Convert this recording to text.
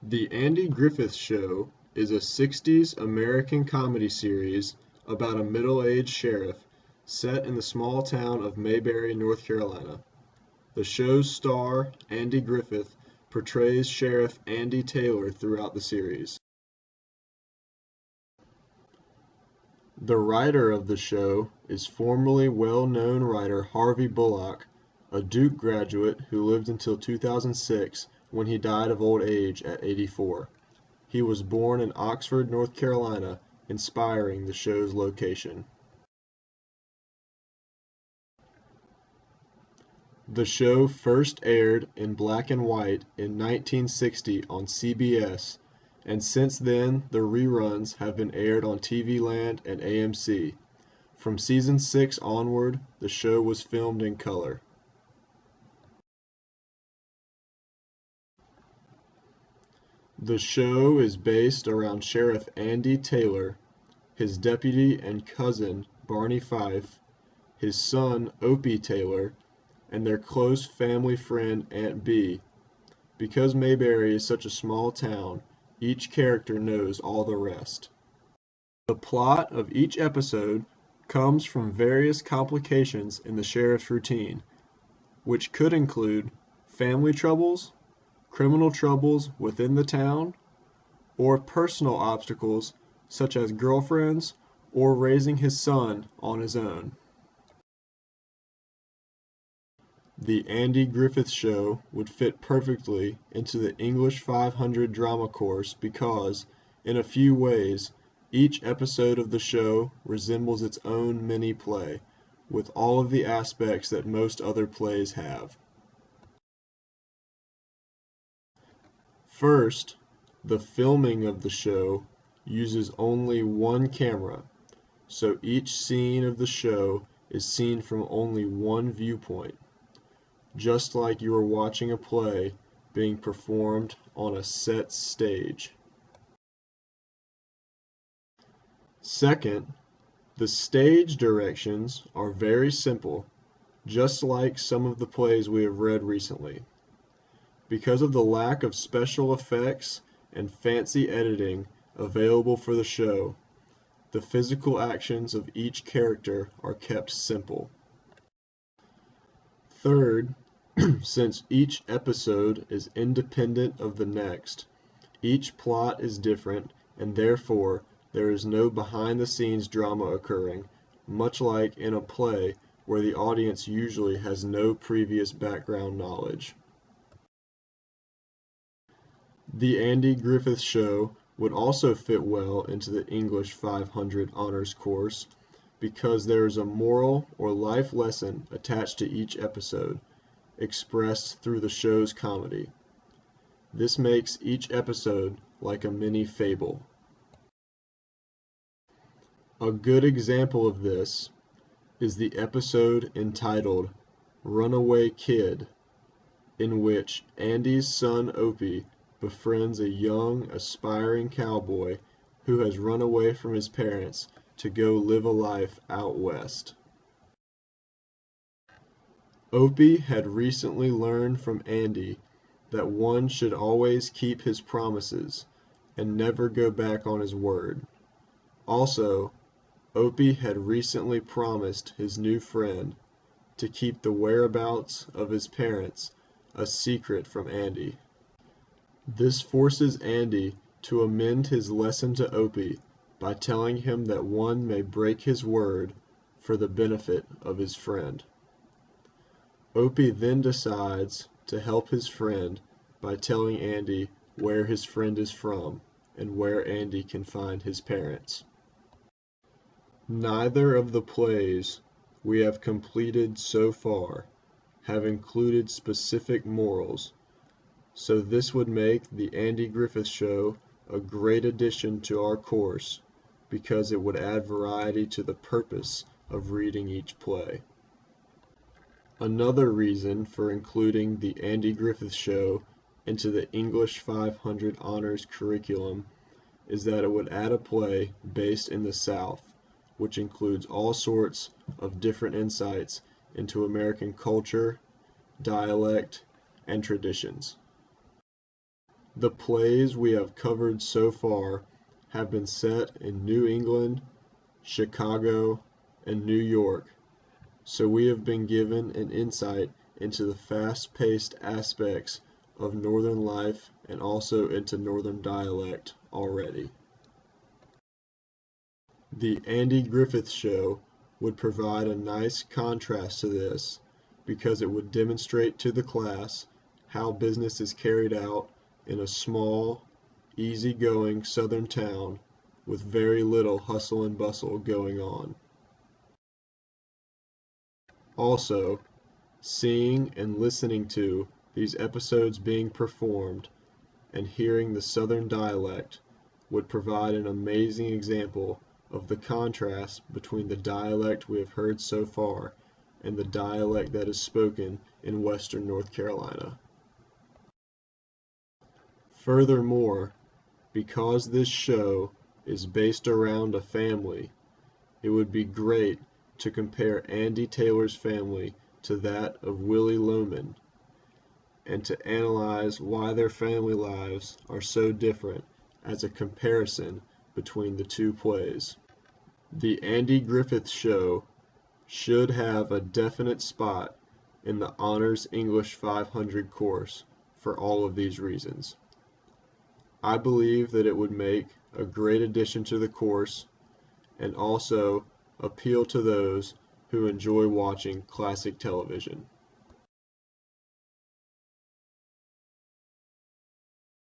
The Andy Griffith Show is a 60s American comedy series about a middle-aged sheriff set in the small town of Mayberry, North Carolina. The show's star, Andy Griffith, portrays Sheriff Andy Taylor throughout the series. The writer of the show is formerly well-known writer Harvey Bullock, a Duke graduate who lived until 2006 when he died of old age at 84. He was born in Oxford, North Carolina, inspiring the show's location. The show first aired in black and white in 1960 on CBS, and since then the reruns have been aired on TV Land and AMC. From season 6 onward, the show was filmed in color. The show is based around Sheriff Andy Taylor, his deputy and cousin Barney Fife, his son Opie Taylor, and their close family friend Aunt Bee. Because Mayberry is such a small town, each character knows all the rest. The plot of each episode comes from various complications in the sheriff's routine, which could include family troubles, criminal troubles within the town, or personal obstacles such as girlfriends or raising his son on his own. The Andy Griffith Show would fit perfectly into the English 500 drama course because, in a few ways, each episode of the show resembles its own mini-play, with all of the aspects that most other plays have. First, the filming of the show uses only one camera, so each scene of the show is seen from only one viewpoint, just like you are watching a play being performed on a set stage. Second, the stage directions are very simple, just like some of the plays we have read recently. Because of the lack of special effects and fancy editing available for the show, the physical actions of each character are kept simple. Third, since each episode is independent of the next, each plot is different, and therefore there is no behind-the-scenes drama occurring, much like in a play where the audience usually has no previous background knowledge. The Andy Griffith Show would also fit well into the English 500 honors course because there is a moral or life lesson attached to each episode, expressed through the show's comedy. This makes each episode like a mini fable. A good example of this is the episode entitled Runaway Kid, in which Andy's son Opie befriends a young, aspiring cowboy who has run away from his parents to go live a life out west. Opie had recently learned from Andy that one should always keep his promises and never go back on his word. Also, Opie had recently promised his new friend to keep the whereabouts of his parents a secret from Andy. This forces Andy to amend his lesson to Opie by telling him that one may break his word for the benefit of his friend. Opie then decides to help his friend by telling Andy where his friend is from and where Andy can find his parents. Neither of the plays we have completed so far have included specific morals, so this would make the Andy Griffith Show a great addition to our course because it would add variety to the purpose of reading each play. Another reason for including the Andy Griffith Show into the English 500 honors curriculum is that it would add a play based in the South, which includes all sorts of different insights into American culture, dialect, and traditions. The plays we have covered so far have been set in New England, Chicago, and New York, so we have been given an insight into the fast-paced aspects of Northern life and also into Northern dialect already. The Andy Griffith Show would provide a nice contrast to this because it would demonstrate to the class how business is carried out in a small, easy-going southern town with very little hustle and bustle going on. Also, seeing and listening to these episodes being performed and hearing the southern dialect would provide an amazing example of the contrast between the dialect we have heard so far and the dialect that is spoken in western North Carolina. Furthermore, because this show is based around a family, it would be great to compare Andy Taylor's family to that of Willie Loman and to analyze why their family lives are so different as a comparison between the two plays. The Andy Griffith Show should have a definite spot in the Honors English 500 course for all of these reasons. I believe that it would make a great addition to the course and also appeal to those who enjoy watching classic television.